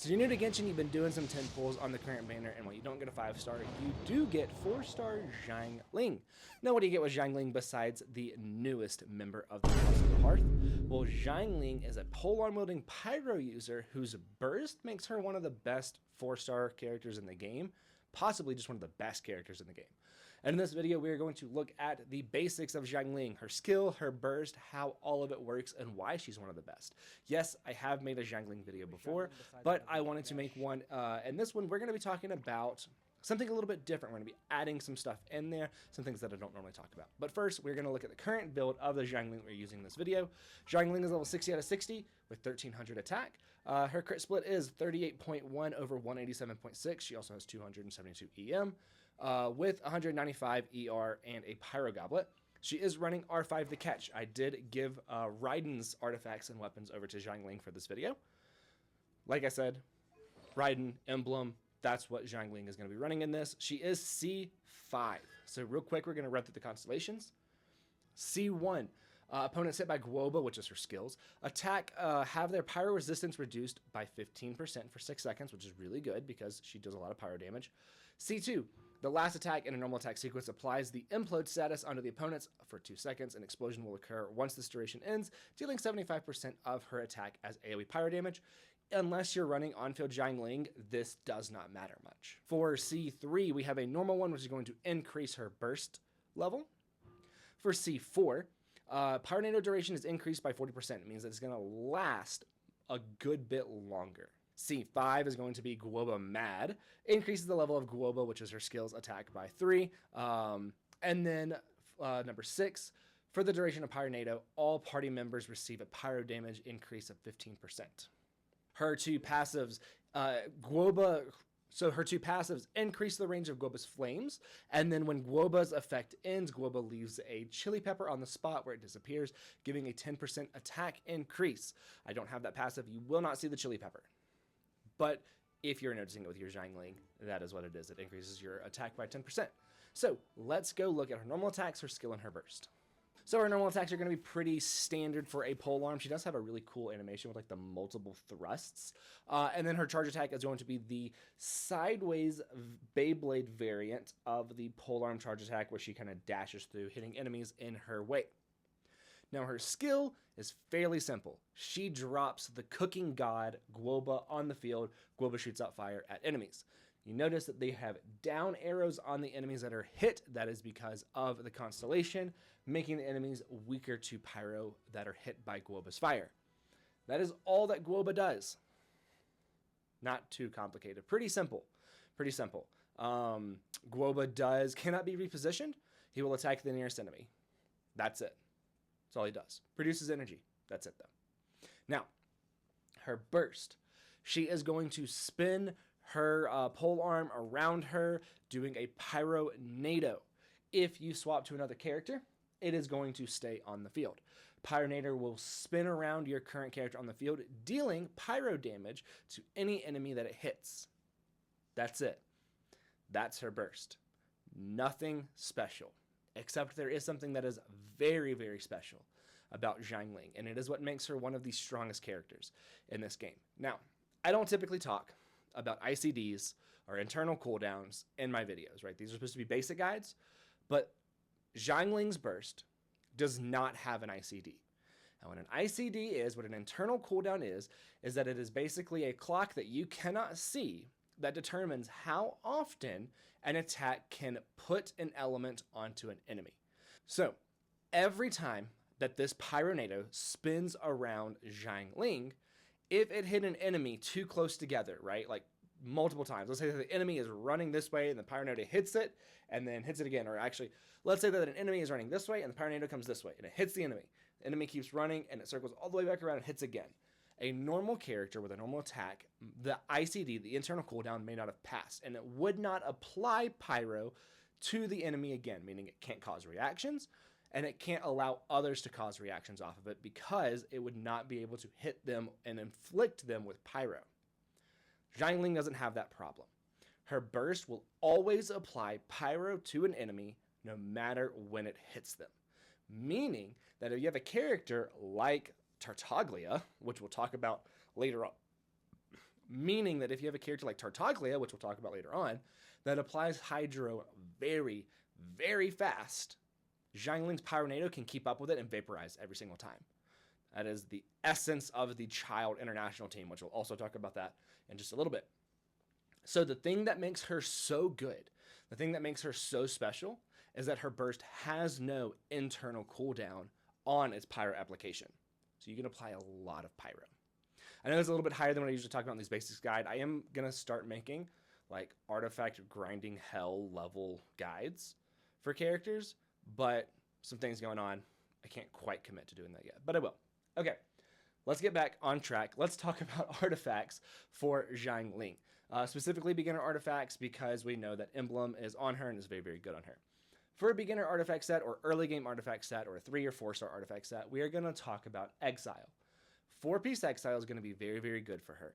So you're new to Genshin, you've been doing some 10 pulls on the current banner, and while you don't get a 5-star, you do get 4-star Xiangling. Now what do you get with Xiangling besides the newest member of the House of the Hearth? Well, Xiangling is a polearm wielding pyro user whose burst makes her one of the best 4-star characters in the game, possibly just one of the best characters in the game. And in this video, we are going to look at the basics of Xiangling, her skill, her burst, how all of it works, and why she's one of the best. Yes, I have made a Xiangling video before, but I wanted to make one. And this one, we're going to be talking about something a little bit different. We're going to be adding some stuff in there, some things that I don't normally talk about. But first, we're going to look at the current build of the Xiangling we're using in this video. Xiangling is level 60 out of 60 with 1300 attack. Her crit split is 38.1 over 187.6. She also has 272 EM with 195 ER and a Pyro Goblet. She is running R5 the catch. I did give Raiden's artifacts and weapons over to Xiangling for this video. Like I said, Raiden, Emblem, that's what Xiangling is going to be running in this. She is C5. So real quick, we're going to run through the constellations. C1, opponents hit by Guoba, which is her skills. Attack, have their pyro resistance reduced by 15% for 6 seconds, which is really good because she does a lot of pyro damage. C2, the last attack in a normal attack sequence applies the implode status onto the opponents for 2 seconds. An explosion will occur once this duration ends, dealing 75% of her attack as AoE pyro damage. Unless you're running on-field Xiangling, this does not matter much. For C3, we have a normal one, which is going to increase her burst level. For C4, Pyronado duration is increased by 40%. It means that it's going to last a good bit longer. C5 is going to be Guoba Mad. Increases the level of Guoba, which is her skills attack, by 3. And then number 6, for the duration of Pyronado, all party members receive a pyro damage increase of 15%. Her two passives, her two passives increase the range of Guoba's flames, and then when Guoba's effect ends, Guoba leaves a chili pepper on the spot where it disappears, giving a 10% attack increase. I don't have that passive. You will not see the chili pepper. But if you're noticing it with your Xiangling, that is what it is. It increases your attack by 10%. So let's go look at her normal attacks, her skill, and her burst. So her normal attacks are going to be pretty standard for a polearm. She does have a really cool animation with like the multiple thrusts. And then her charge attack is going to be the sideways Beyblade variant of the polearm charge attack, where she kind of dashes through, hitting enemies in her way. Now her skill is fairly simple. She drops the cooking god Guoba on the field. Guoba shoots out fire at enemies. You notice that they have down arrows on the enemies that are hit. That is because of the constellation, making the enemies weaker to pyro that are hit by Guoba's fire. That is all that Guoba does. Not too complicated. Pretty simple. Pretty simple. Guoba cannot be repositioned. He will attack the nearest enemy. That's it. That's all he does. Produces energy. That's it, though. Now, her burst. She is going to spin her polearm around her, doing a Pyronado. If you swap to another character, it is going to stay on the field. Pyronado will spin around your current character on the field, dealing pyro damage to any enemy that it hits. That's it. That's her burst. Nothing special. Except there is something that is very, very special about Xiangling, and it is what makes her one of the strongest characters in this game. Now, I don't typically talk about ICDs or internal cooldowns in my videos, right? These are supposed to be basic guides, but Xiangling's burst does not have an ICD. Now, what an ICD is, what an internal cooldown is that it is basically a clock that you cannot see that determines how often an attack can put an element onto an enemy. So every time that this Pyronado spins around Xiangling, if it hit an enemy too close together, right, like multiple times, let's say that the enemy is running this way and the Pyronado hits it and then hits it again, or actually, let's say that an enemy is running this way and the Pyronado comes this way and it hits the enemy. The enemy keeps running and it circles all the way back around and hits again. A normal character with a normal attack, the ICD, the internal cooldown, may not have passed, and it would not apply pyro to the enemy again, meaning it can't cause reactions, and it can't allow others to cause reactions off of it because it would not be able to hit them and inflict them with pyro. Xiangling doesn't have that problem. Her burst will always apply pyro to an enemy no matter when it hits them, meaning that if you have a character like Tartaglia, which we'll talk about later on, meaning that if you have a character like Tartaglia, which we'll talk about later on, that applies Hydro very, very fast, Xiangling's Pyronado can keep up with it and vaporize every single time. That is the essence of the Child International team, which we'll also talk about that in just a little bit. So the thing that makes her so good, the thing that makes her so special, is that her burst has no internal cooldown on its pyro application. So you can apply a lot of pyro. I know it's a little bit higher than what I usually talk about in these basics guide. I am going to start making like artifact grinding hell level guides for characters, but some things going on. I can't quite commit to doing that yet, but I will. Okay, let's get back on track. Let's talk about artifacts for Xiangling. Specifically beginner artifacts, because we know that Emblem is on her and is very, very good on her. For a beginner artifact set or early game artifact set or a 3 or 4 star artifact set, we are going to talk about Exile. 4-piece Exile is going to be very, very good for her.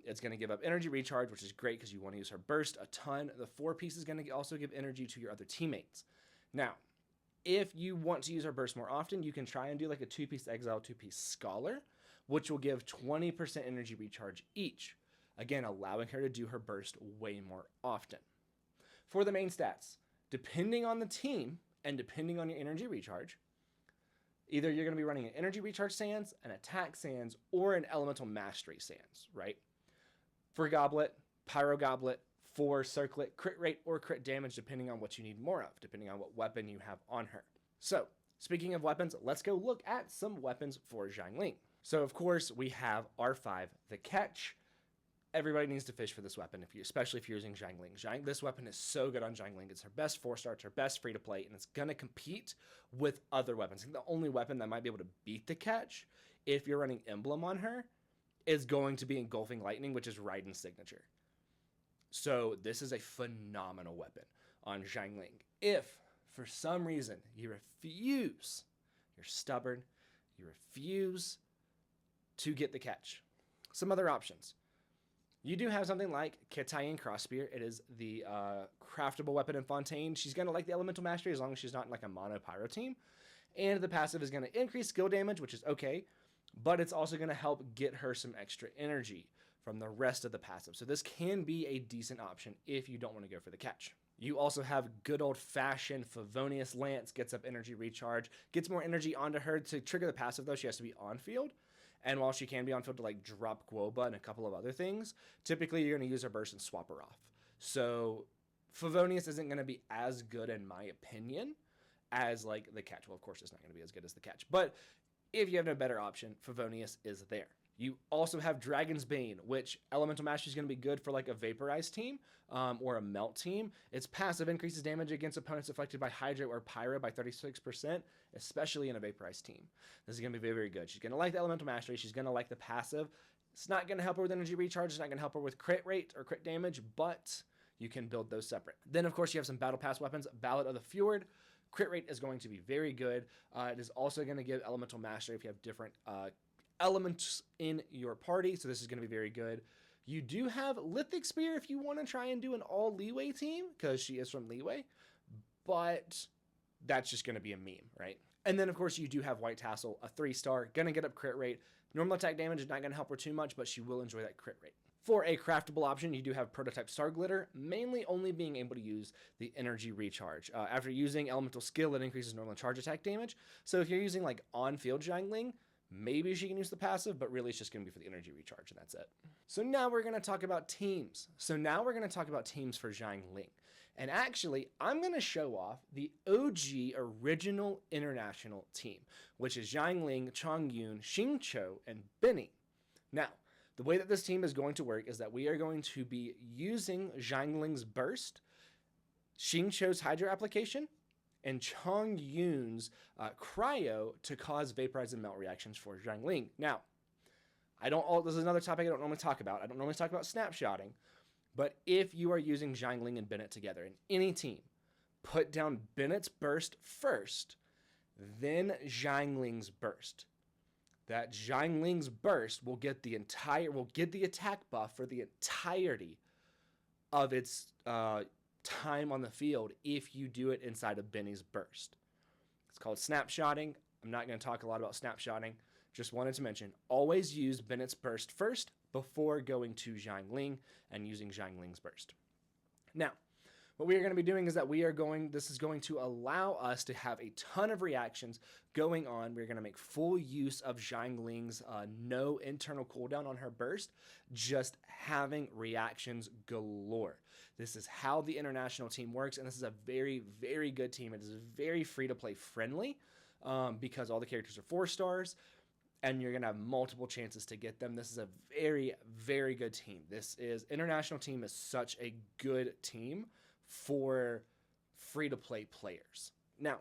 It's going to give up energy recharge, which is great because you want to use her burst a ton. The 4-piece is going to also give energy to your other teammates. Now, if you want to use her burst more often, you can try and do like a 2-piece Exile, 2-piece Scholar, which will give 20% energy recharge each. Again, allowing her to do her burst way more often. For the main stats, depending on the team and depending on your energy recharge, either you're going to be running an energy recharge Sands, an attack Sands, or an elemental mastery Sands, right? For Goblet, Pyro Goblet, for Circlet, crit rate or crit damage, depending on what you need more of, depending on what weapon you have on her. So, speaking of weapons, let's go look at some weapons for Xiangling. So, of course, we have R5, the Catch. Everybody needs to fish for this weapon, especially if you're using Xiangling. This weapon is so good on Xiangling. It's her best 4-star, it's her best free-to-play, and it's going to compete with other weapons. I think the only weapon that might be able to beat the Catch, if you're running Emblem on her, is going to be Engulfing Lightning, which is Raiden's signature. So this is a phenomenal weapon on Xiangling. If, for some reason, you refuse, you're stubborn, you refuse to get the Catch, some other options. You do have something like Kitayan Crossspear. It is the craftable weapon in Fontaine. She's going to like the Elemental Mastery as long as she's not in like a mono pyro team. And the passive is going to increase skill damage, which is okay, but it's also going to help get her some extra energy from the rest of the passive. So this can be a decent option if you don't want to go for the Catch. You also have good old-fashioned Favonius Lance, gets up energy recharge, gets more energy onto her. To trigger the passive, though, she has to be on field. And while she can be on field to like drop Guoba and a couple of other things, typically you're going to use her burst and swap her off. So Favonius isn't going to be as good, in my opinion, as like the Catch. Well, of course, it's not going to be as good as the Catch. But if you have no better option, Favonius is there. You also have Dragon's Bane, which Elemental Mastery is going to be good for like a Vaporized team or a Melt team. Its passive increases damage against opponents affected by Hydro or Pyro by 36%, especially in a Vaporized team. This is going to be very, very good. She's going to like the Elemental Mastery. She's going to like the passive. It's not going to help her with energy recharge. It's not going to help her with crit rate or crit damage, but you can build those separate. Then, of course, you have some Battle Pass weapons. Ballad of the Fjord. Crit rate is going to be very good. It is also going to give Elemental Mastery if you have different elements in your party, so this is going to be very good. You do have Lithic Spear if you want to try and do an all Leeway team, because she is from Leeway, but that's just going to be a meme, right? And then, of course, you do have White Tassel, a 3-star, going to get up crit rate. Normal attack damage is not going to help her too much, but she will enjoy that crit rate. For a craftable option, you do have Prototype Star Glitter, mainly only being able to use the energy recharge. After using Elemental Skill, it increases normal charge attack damage. So if you're using like on-field Xiangling, maybe she can use the passive, but really it's just going to be for the energy recharge, and that's it. So now we're going to talk about teams. for Xiangling. And actually, I'm going to show off the OG original international team, which is Xiangling, Chongyun, Xingqiu, and Benny. Now, the way that this team is going to work is that we are going to be using Xiangling's Burst, Xingqiu's Hydro application, and Chongyun's Cryo to cause Vaporize and Melt reactions for Xiangling. Now, this is another topic I don't normally talk about. I don't normally talk about snapshotting, but if you are using Xiangling and Bennett together in any team, put down Bennett's Burst first, then Xiangling's Burst. That Xiangling's Burst will get the attack buff for the entirety of its time on the field if you do it inside of Benny's Burst. It's called snapshotting. I'm not going to talk a lot about snapshotting. Just wanted to mention, always use Bennett's Burst first, before going to Xiangling and using Xiangling's burst. Now, what we are going to be doing is that this is going to allow us to have a ton of reactions going on. We're going to make full use of Xiangling's no internal cooldown on her burst, just having reactions galore. This is how the international team works, and this is a very, very good team. It is very free-to-play friendly because all the characters are 4 stars, and you're going to have multiple chances to get them. This is a very, very good team. International team is such a good team for free-to-play players. Now,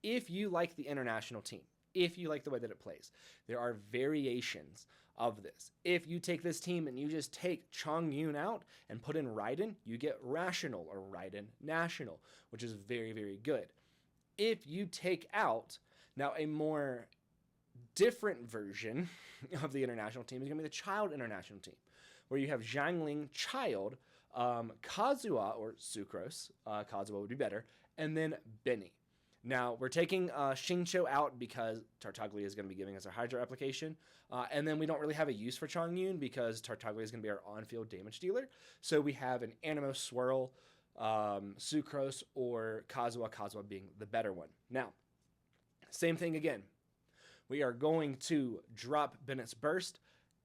if you like the international team, if you like the way that it plays, there are variations of this. If you take this team and you just take Chongyun out and put in Raiden, you get Rational or Raiden National, which is very, very good. If you take out, now a more different version of the international team is going to be the Child international team, where you have Xiangling Child, Kazuha or Sucrose, Kazuha would be better, and then Benny. Now, we're taking Xingqiu out because Tartaglia is going to be giving us our Hydro application, and then we don't really have a use for Chongyun because Tartaglia is going to be our on-field damage dealer. So we have an Animo Swirl, Sucrose, or Kazuha being the better one. Now, same thing again. We are going to drop Bennett's Burst,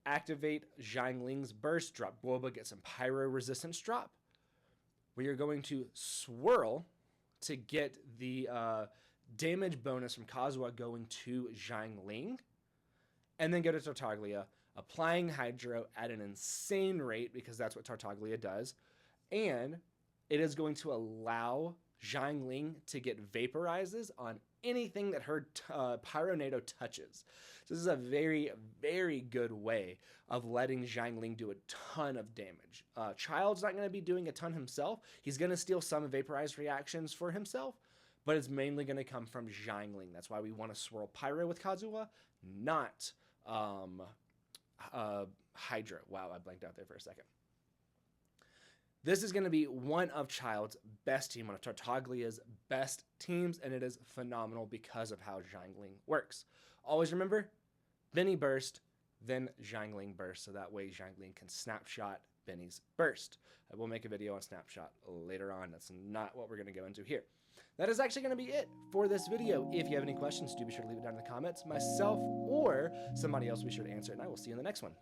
activate Xiangling's Burst, drop Guoba, get some Pyro Resistance drop. We are going to Swirl to get the damage bonus from Kazuha going to Xiangling, and then go to Tartaglia, applying Hydro at an insane rate because that's what Tartaglia does, and it is going to allow Xiangling to get Vaporizes on anything that her Pyronado touches. So this is a very, very good way of letting Xiangling do a ton of damage. Child's not going to be doing a ton himself. He's going to steal some Vaporized reactions for himself, but it's mainly going to come from Xiangling. That's why we want to swirl Pyro with Kazuha, not Hydro. Wow, I blanked out there for a second. This is going to be one of Child's best team, one of Tartaglia's best teams, and it is phenomenal because of how Xiangling works. Always remember, Benny Burst, then Xiangling Burst, so that way Xiangling can snapshot Benny's Burst. I will make a video on snapshot later on. That's not what we're going to go into here. That is actually going to be it for this video. If you have any questions, do be sure to leave it down in the comments. Myself or somebody else will be sure to answer it, and I will see you in the next one.